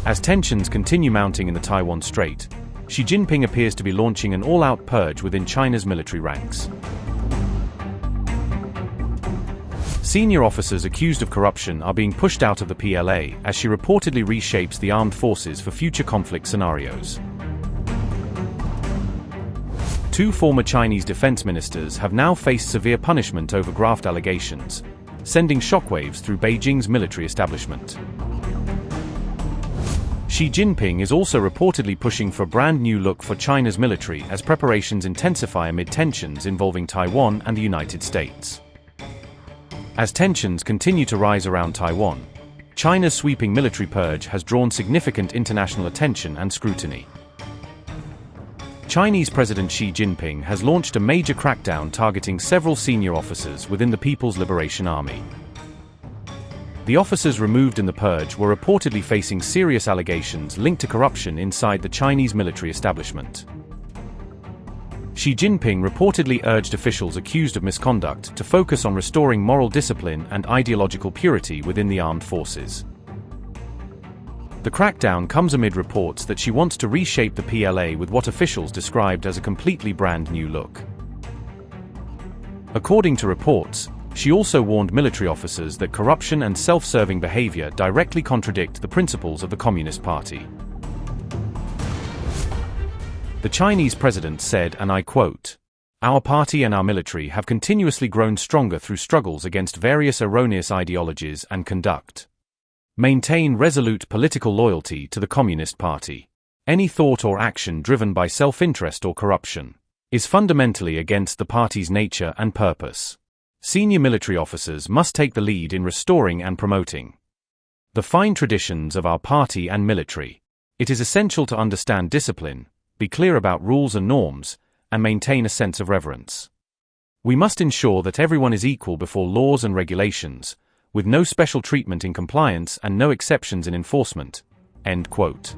As tensions continue mounting in the Taiwan Strait, Xi Jinping appears to be launching an all-out purge within China's military ranks. Senior officers accused of corruption are being pushed out of the PLA as she reportedly reshapes the armed forces for future conflict scenarios. Two former Chinese defense ministers have now faced severe punishment over graft allegations, sending shockwaves through Beijing's military establishment. Xi Jinping is also reportedly pushing for a brand new look for China's military as preparations intensify amid tensions involving Taiwan and the United States. As tensions continue to rise around Taiwan, China's sweeping military purge has drawn significant international attention and scrutiny. Chinese President Xi Jinping has launched a major crackdown targeting several senior officers within the People's Liberation Army. The officers removed in the purge were reportedly facing serious allegations linked to corruption inside the Chinese military establishment. Xi Jinping reportedly urged officials accused of misconduct to focus on restoring moral discipline and ideological purity within the armed forces. The crackdown comes amid reports that she wants to reshape the PLA with what officials described as a completely brand new look. According to reports, she also warned military officers that corruption and self-serving behavior directly contradict the principles of the Communist Party. The Chinese president said, and I quote, "Our party and our military have continuously grown stronger through struggles against various erroneous ideologies and conduct. Maintain resolute political loyalty to the Communist Party. Any thought or action driven by self-interest or corruption is fundamentally against the party's nature and purpose. Senior military officers must take the lead in restoring and promoting the fine traditions of our party and military. It is essential to understand discipline, be clear about rules and norms, and maintain a sense of reverence. We must ensure that everyone is equal before laws and regulations, with no special treatment in compliance and no exceptions in enforcement." End quote.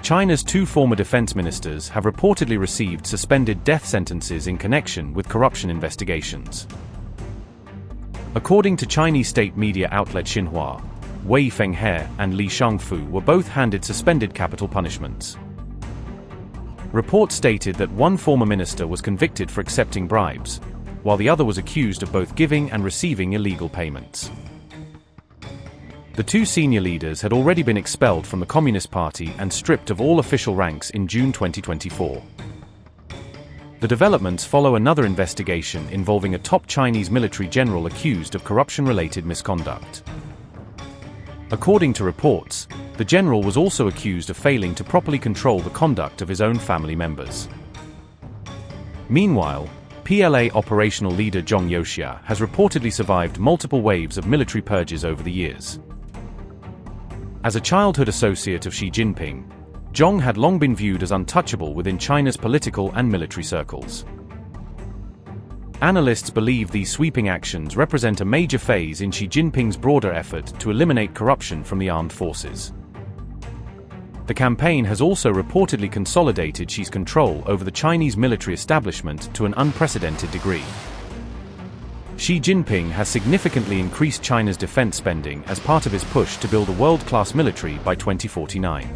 China's two former defense ministers have reportedly received suspended death sentences in connection with corruption investigations. According to Chinese state media outlet Xinhua, Wei Fenghe and Li Shangfu were both handed suspended capital punishments. Reports stated that one former minister was convicted for accepting bribes, while the other was accused of both giving and receiving illegal payments. The two senior leaders had already been expelled from the Communist Party and stripped of all official ranks in June 2024. The developments follow another investigation involving a top Chinese military general accused of corruption-related misconduct. According to reports, the general was also accused of failing to properly control the conduct of his own family members. Meanwhile, PLA operational leader Zhang Youxia has reportedly survived multiple waves of military purges over the years. As a childhood associate of Xi Jinping, Zhang had long been viewed as untouchable within China's political and military circles. Analysts believe these sweeping actions represent a major phase in Xi Jinping's broader effort to eliminate corruption from the armed forces. The campaign has also reportedly consolidated Xi's control over the Chinese military establishment to an unprecedented degree. Xi Jinping has significantly increased China's defense spending as part of his push to build a world-class military by 2049.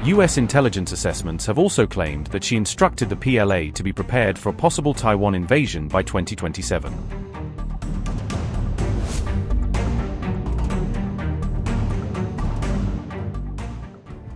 US intelligence assessments have also claimed that she instructed the PLA to be prepared for a possible Taiwan invasion by 2027.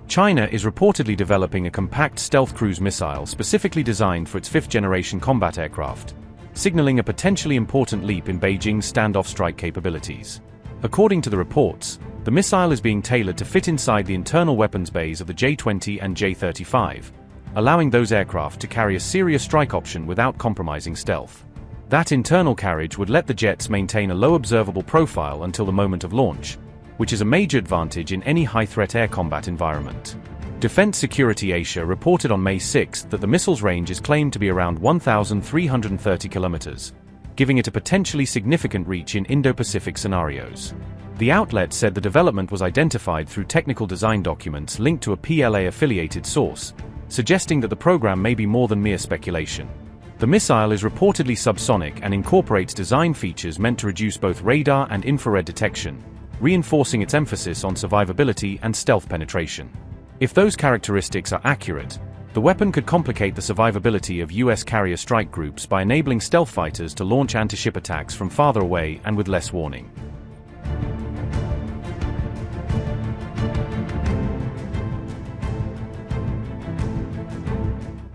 China is reportedly developing a compact stealth cruise missile specifically designed for its fifth-generation combat aircraft, signaling a potentially important leap in Beijing's standoff strike capabilities. According to the reports, the missile is being tailored to fit inside the internal weapons bays of the J-20 and J-35, allowing those aircraft to carry a serious strike option without compromising stealth. That internal carriage would let the jets maintain a low observable profile until the moment of launch, which is a major advantage in any high-threat air combat environment. Defense Security Asia reported on May 6 that the missile's range is claimed to be around 1,330 kilometers, giving it a potentially significant reach in Indo-Pacific scenarios. The outlet said the development was identified through technical design documents linked to a PLA-affiliated source, suggesting that the program may be more than mere speculation. The missile is reportedly subsonic and incorporates design features meant to reduce both radar and infrared detection, reinforcing its emphasis on survivability and stealth penetration. If those characteristics are accurate, the weapon could complicate the survivability of U.S. carrier strike groups by enabling stealth fighters to launch anti-ship attacks from farther away and with less warning.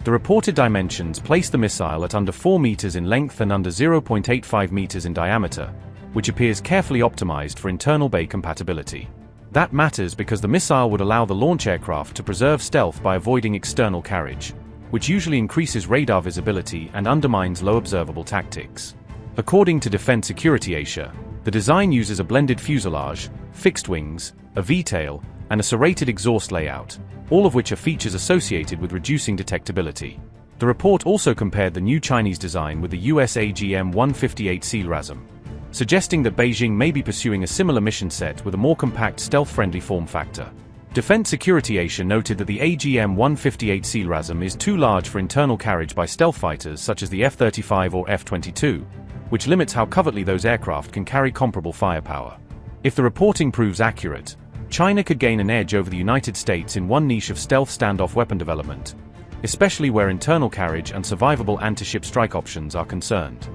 The reported dimensions place the missile at under 4 meters in length and under 0.85 meters in diameter, which appears carefully optimized for internal bay compatibility. That matters because the missile would allow the launch aircraft to preserve stealth by avoiding external carriage, which usually increases radar visibility and undermines low observable tactics. According to Defense Security Asia, the design uses a blended fuselage, fixed wings, a V-tail, and a serrated exhaust layout, all of which are features associated with reducing detectability. The report also compared the new Chinese design with the US AGM-158C LRASM, suggesting that Beijing may be pursuing a similar mission set with a more compact stealth-friendly form factor. Defense Security Asia noted that the AGM-158C LRASM is too large for internal carriage by stealth fighters such as the F-35 or F-22, which limits how covertly those aircraft can carry comparable firepower. If the reporting proves accurate, China could gain an edge over the United States in one niche of stealth standoff weapon development, especially where internal carriage and survivable anti-ship strike options are concerned.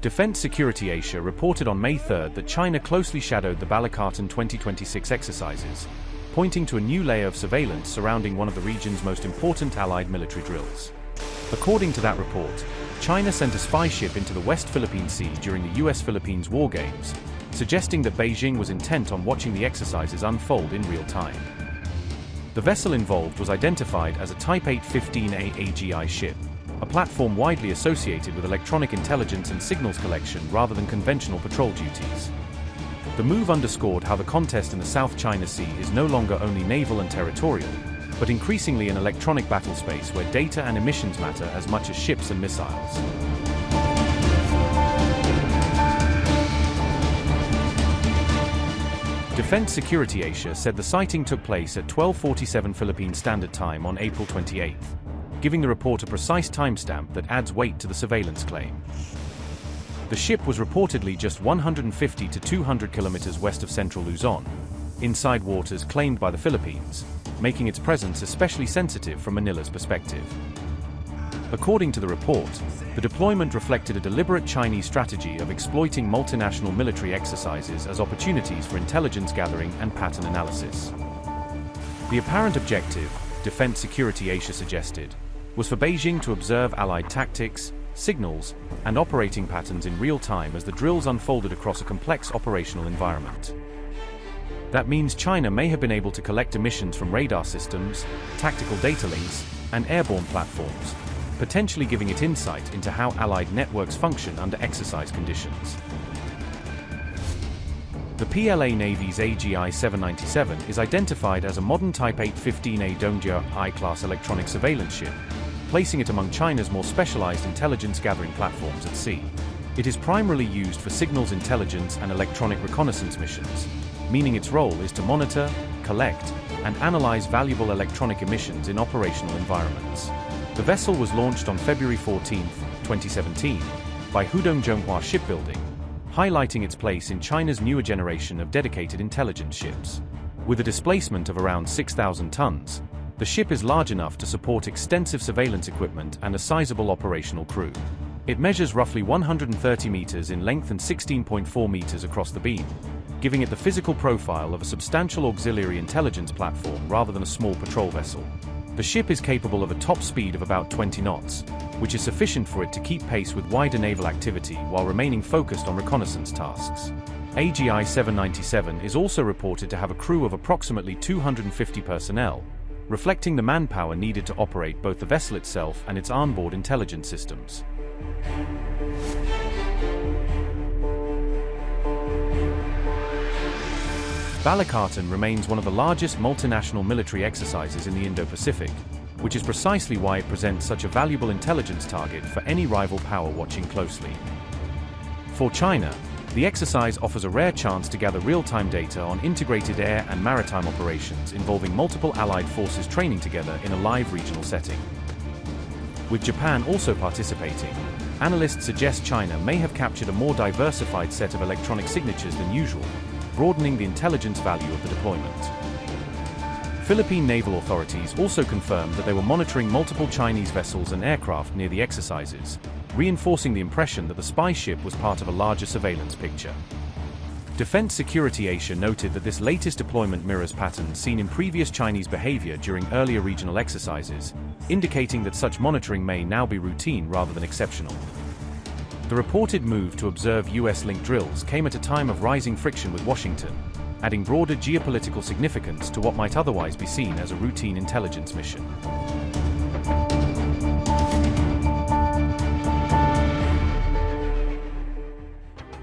Defense Security Asia reported on May 3 that China closely shadowed the Balikatan 2026 exercises, pointing to a new layer of surveillance surrounding one of the region's most important allied military drills. According to that report, China sent a spy ship into the West Philippine Sea during the US-Philippines war games, suggesting that Beijing was intent on watching the exercises unfold in real time. The vessel involved was identified as a Type 815A AGI ship, a platform widely associated with electronic intelligence and signals collection rather than conventional patrol duties. The move underscored how the contest in the South China Sea is no longer only naval and territorial, but increasingly an electronic battle space where data and emissions matter as much as ships and missiles. Defense Security Asia said the sighting took place at 12:47 Philippine Standard Time on April 28, giving the report a precise timestamp that adds weight to the surveillance claim. The ship was reportedly just 150 to 200 kilometers west of central Luzon, inside waters claimed by the Philippines, making its presence especially sensitive from Manila's perspective. According to the report, the deployment reflected a deliberate Chinese strategy of exploiting multinational military exercises as opportunities for intelligence gathering and pattern analysis. The apparent objective, Defense Security Asia suggested, was for Beijing to observe Allied tactics, signals, and operating patterns in real time as the drills unfolded across a complex operational environment. That means China may have been able to collect emissions from radar systems, tactical data links, and airborne platforms, potentially giving it insight into how Allied networks function under exercise conditions. The PLA Navy's AGI-797 is identified as a modern Type 815A Dongjia I-class electronic surveillance ship, placing it among China's more specialized intelligence-gathering platforms at sea. It is primarily used for signals intelligence and electronic reconnaissance missions, meaning its role is to monitor, collect, and analyze valuable electronic emissions in operational environments. The vessel was launched on February 14, 2017, by Hudong Zhonghua Shipbuilding, highlighting its place in China's newer generation of dedicated intelligence ships. With a displacement of around 6,000 tons, the ship is large enough to support extensive surveillance equipment and a sizable operational crew. It measures roughly 130 meters in length and 16.4 meters across the beam, giving it the physical profile of a substantial auxiliary intelligence platform rather than a small patrol vessel. The ship is capable of a top speed of about 20 knots, which is sufficient for it to keep pace with wider naval activity while remaining focused on reconnaissance tasks. AGI-797 is also reported to have a crew of approximately 250 personnel, reflecting the manpower needed to operate both the vessel itself and its onboard intelligence systems. Balikatan remains one of the largest multinational military exercises in the Indo-Pacific, which is precisely why it presents such a valuable intelligence target for any rival power watching closely. For China, The exercise offers a rare chance to gather real-time data on integrated air and maritime operations involving multiple allied forces training together in a live regional setting. With Japan also participating, analysts suggest China may have captured a more diversified set of electronic signatures than usual, broadening the intelligence value of the deployment. Philippine naval authorities also confirmed that they were monitoring multiple Chinese vessels and aircraft near the exercises, reinforcing the impression that the spy ship was part of a larger surveillance picture. Defense Security Asia noted that this latest deployment mirrors patterns seen in previous Chinese behavior during earlier regional exercises, indicating that such monitoring may now be routine rather than exceptional. The reported move to observe US-linked drills came at a time of rising friction with Washington, adding broader geopolitical significance to what might otherwise be seen as a routine intelligence mission.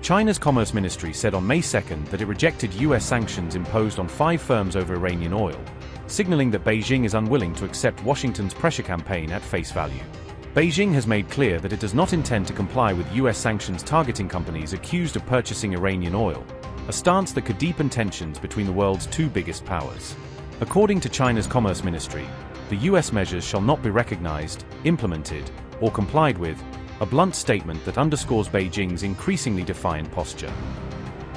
China's Commerce Ministry said on May 2nd that it rejected US sanctions imposed on 5 firms over Iranian oil, signaling that Beijing is unwilling to accept Washington's pressure campaign at face value. Beijing has made clear that it does not intend to comply with US sanctions targeting companies accused of purchasing Iranian oil, a stance that could deepen tensions between the world's 2 biggest powers. According to China's Commerce Ministry, the US measures shall not be recognized, implemented, or complied with, a blunt statement that underscores Beijing's increasingly defiant posture.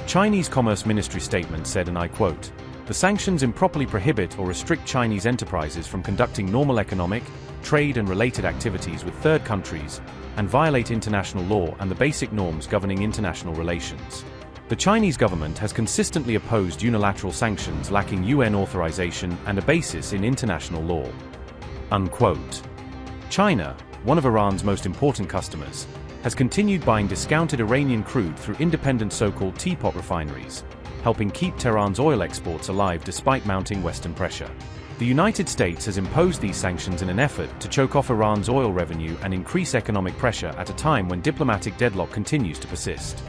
Chinese Commerce Ministry statement said, and I quote, "The sanctions improperly prohibit or restrict Chinese enterprises from conducting normal economic, trade and related activities with third countries, and violate international law and the basic norms governing international relations. The Chinese government has consistently opposed unilateral sanctions lacking UN authorization and a basis in international law." Unquote. China, one of Iran's most important customers, has continued buying discounted Iranian crude through independent so-called teapot refineries, helping keep Tehran's oil exports alive despite mounting Western pressure. The United States has imposed these sanctions in an effort to choke off Iran's oil revenue and increase economic pressure at a time when diplomatic deadlock continues to persist.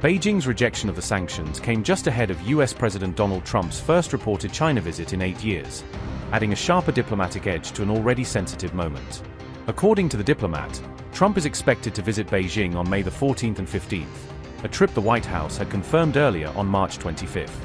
Beijing's rejection of the sanctions came just ahead of US President Donald Trump's first reported China visit in 8 years, adding a sharper diplomatic edge to an already sensitive moment. According to the diplomat, Trump is expected to visit Beijing on May the 14th and 15th, a trip the White House had confirmed earlier on March 25th.